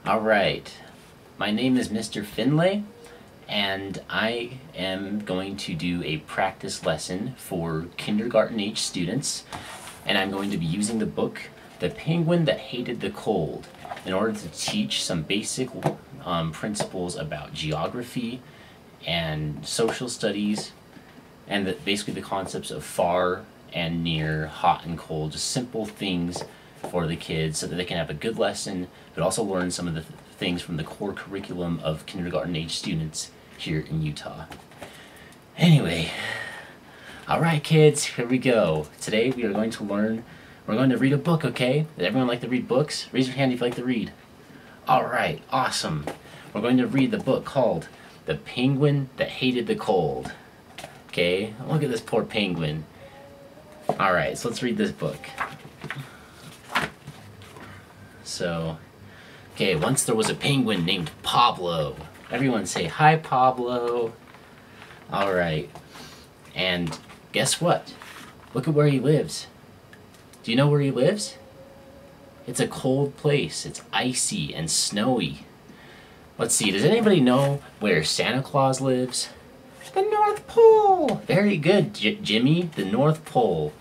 Alright, my name is Mr. Finlay, and I am going to do a practice lesson for kindergarten age students, and I'm going to be using the book, The Penguin That Hated the Cold, in order to teach some basic principles about geography and social studies, and basically the concepts of far and near, hot and cold, just simple things for the kids so that they can have a good lesson, but also learn some of the things from the core curriculum of kindergarten age students here in Utah. Anyway, alright kids, here we go. Today we are going to read a book, okay? Does everyone like to read books? Raise your hand if you like to read. Alright, awesome. We're going to read the book called The Penguin That Hated the Cold. Okay, look at this poor penguin. Alright, so let's read this book. So, okay, once there was a penguin named Pablo. Everyone say, hi Pablo. Alright, and guess what? Look at where he lives. Do you know where he lives? It's a cold place. It's icy and snowy. Let's see, does anybody know where Santa Claus lives? The North Pole! Very good, Jimmy, the North Pole.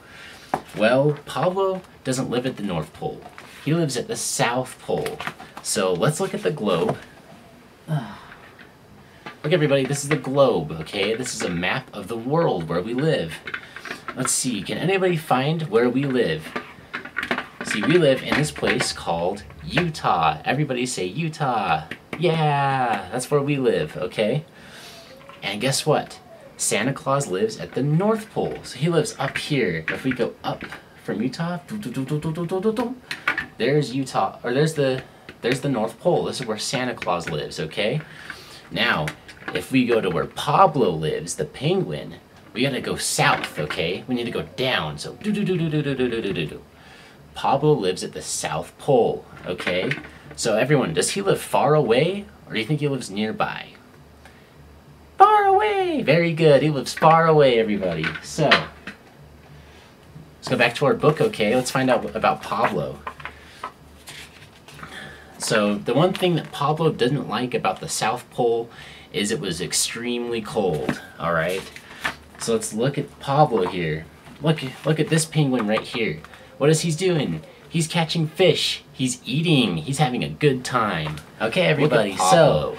Well, Pablo doesn't live at the North Pole. He lives at the South Pole. So let's look at the globe. Look everybody, this is the globe, okay? This is a map of the world where we live. Let's see, can anybody find where we live? See, we live in this place called Utah. Everybody say Utah. Yeah, that's where we live, okay? And guess what? Santa Claus lives at the North Pole. So he lives up here. If we go up from Utah, there's Utah, or there's the North Pole. This is where Santa Claus lives, okay? Now, if we go to where Pablo lives, the penguin, we gotta go south, okay? We need to go down, so Pablo lives at the South Pole, okay? So everyone, does he live far away, or do you think he lives nearby? Far away! Very good, he lives far away, everybody. So, let's go back to our book, okay? Let's find out about Pablo. So, the one thing that Pablo didn't like about the South Pole is it was extremely cold, alright? So let's look at Pablo here. Look at this penguin right here. What is he doing? He's catching fish. He's eating. He's having a good time. Okay, everybody, so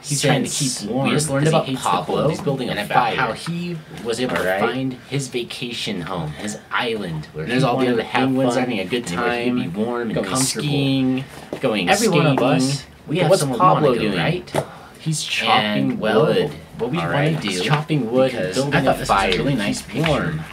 he's trying to keep warm. We just learned about Pablo. He's building a fire. How he was able to find his vacation home, his island, where there's all the other penguins having a good time, be warm and comfortable. Skiing, going Every skating. one of us, we have what's Pablo doing? Right? He's chopping wood. What we want to do? He's chopping wood and building a fire. This is a really nice picture.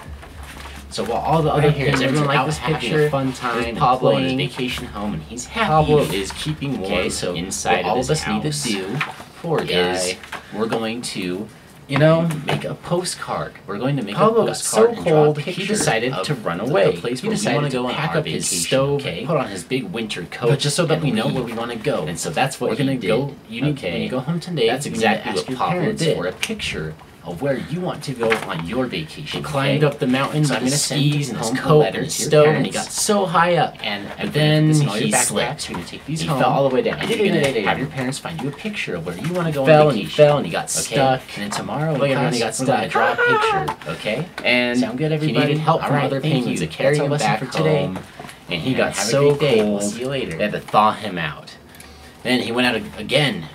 So while all the other penguins everyone like this picture, a fun time, Pablo in his vacation home, and he's happy. Pablo is keeping warm. So inside all of us need to do, poor guy, we're going to, make a postcard. We're going to make a postcard. So cold, he decided to run away. He decided to pack up his stove, put on his big winter coat, just so that we know where we want to go. And so that's what we're going to go. You need when you go home today. That's exactly what Pablo did. For a picture of where you want to go on your vacation. He climbed up the mountains on his skis and his coat and his stove, and he got so high up, and then he slipped. He fell all the way down. And you're going to have your parents find you a picture of where you want to go on vacation. And he fell, and he got stuck. And then tomorrow, he got stuck. We're going to draw a picture, okay? And sound good, everybody? He needed help from other penguins to carry him back home. And he got so cold. We'll see you later. They had to thaw him out. Then he went out again,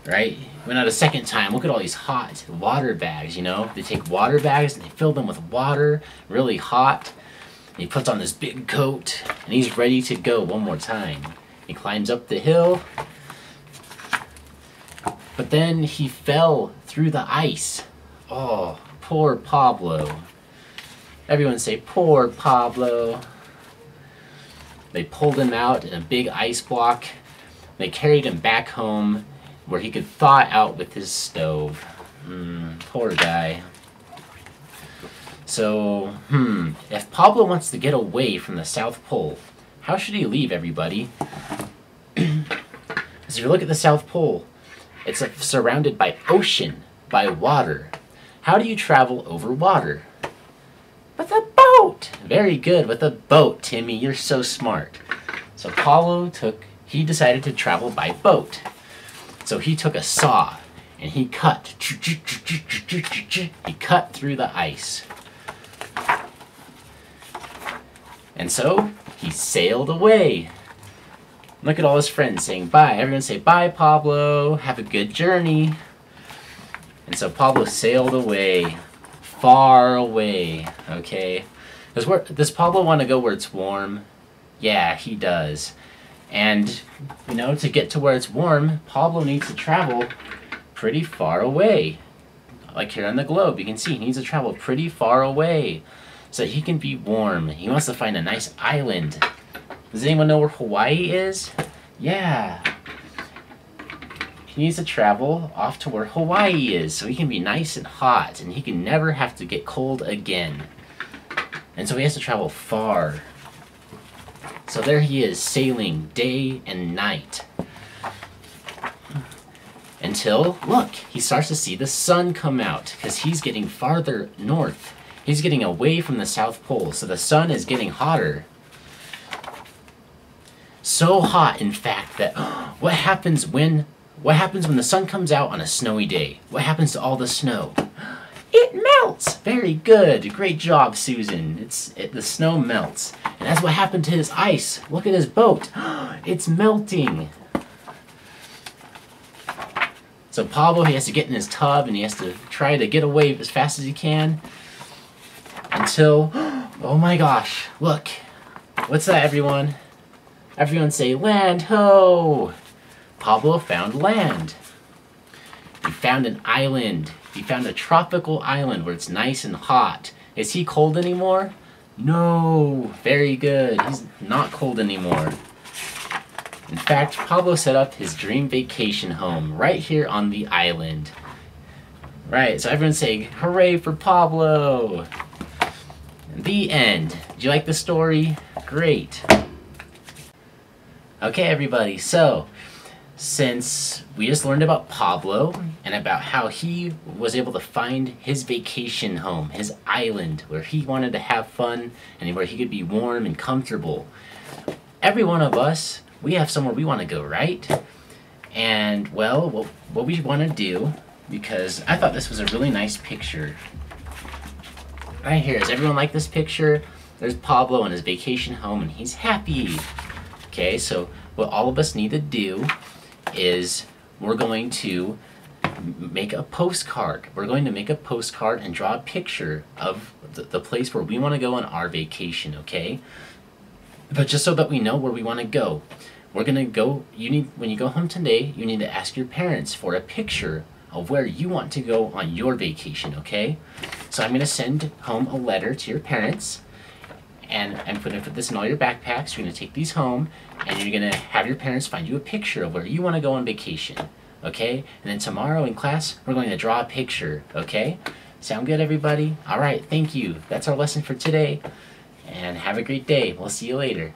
right? Went out a second time. Look at all these hot water bags, They take water bags and they fill them with water, really hot. And he puts on this big coat, and he's ready to go one more time. He climbs up the hill, but then he fell through the ice. Oh, poor Pablo. Everyone say, poor Pablo. They pulled him out in a big ice block. They carried him back home, where he could thaw out with his stove. Poor guy. So, if Pablo wants to get away from the South Pole, how should he leave, everybody? As if you look at the South Pole, it's surrounded by ocean, by water. How do you travel over water? With a boat! Very good, with a boat, Timmy. You're so smart. So Pablo took he decided to travel by boat. So he took a saw and he cut. He cut through the ice. And so he sailed away. Look at all his friends saying bye. Everyone say bye, Pablo. Have a good journey. And so Pablo sailed away, far away, okay? Does Pablo want to go where it's warm? Yeah, he does. And, you know, to get to where it's warm, Pablo needs to travel pretty far away. Like here on the globe, you can see he needs to travel pretty far away so he can be warm. He wants to find a nice island. Does anyone know where Hawaii is? Yeah. He needs to travel off to where Hawaii is so he can be nice and hot and he can never have to get cold again. And so he has to travel far. So there he is, sailing day and night. Until, look, he starts to see the sun come out because he's getting farther north. He's getting away from the South Pole, so the sun is getting hotter. So hot, in fact, that what happens when the sun comes out on a snowy day? What happens to all the snow? It melts! Very good. Great job, Susan. The snow melts. And that's what happened to his ice. Look at his boat. It's melting. So Pablo, he has to get in his tub and he has to try to get away as fast as he can. Until, oh my gosh, look. What's that, everyone? Everyone say, land ho! Pablo found land. He found an island. He found a tropical island where it's nice and hot. Is he cold anymore? No. Very good. He's not cold anymore. In fact, Pablo set up his dream vacation home right here on the island. Right, so everyone's saying, hooray for Pablo! The end. Did you like the story? Great. Okay, everybody, so since we just learned about Pablo and about how he was able to find his vacation home, his island, where he wanted to have fun and where he could be warm and comfortable, every one of us, we have somewhere we want to go, right? And, well, what we want to do, because I thought this was a really nice picture. Right here, does everyone like this picture? There's Pablo in his vacation home and he's happy. Okay, so what all of us need to do is we're going to make a postcard. We're going to make a postcard and draw a picture of the place where we want to go on our vacation, okay? But just so that we know where we want to go, we're going to go, when you go home today, you need to ask your parents for a picture of where you want to go on your vacation, okay? So I'm going to send home a letter to your parents, and I'm going to put this in all your backpacks. You're going to take these home, and you're going to have your parents find you a picture of where you want to go on vacation, okay? And then tomorrow in class, we're going to draw a picture, okay? Sound good, everybody? All right, thank you. That's our lesson for today, and have a great day. We'll see you later.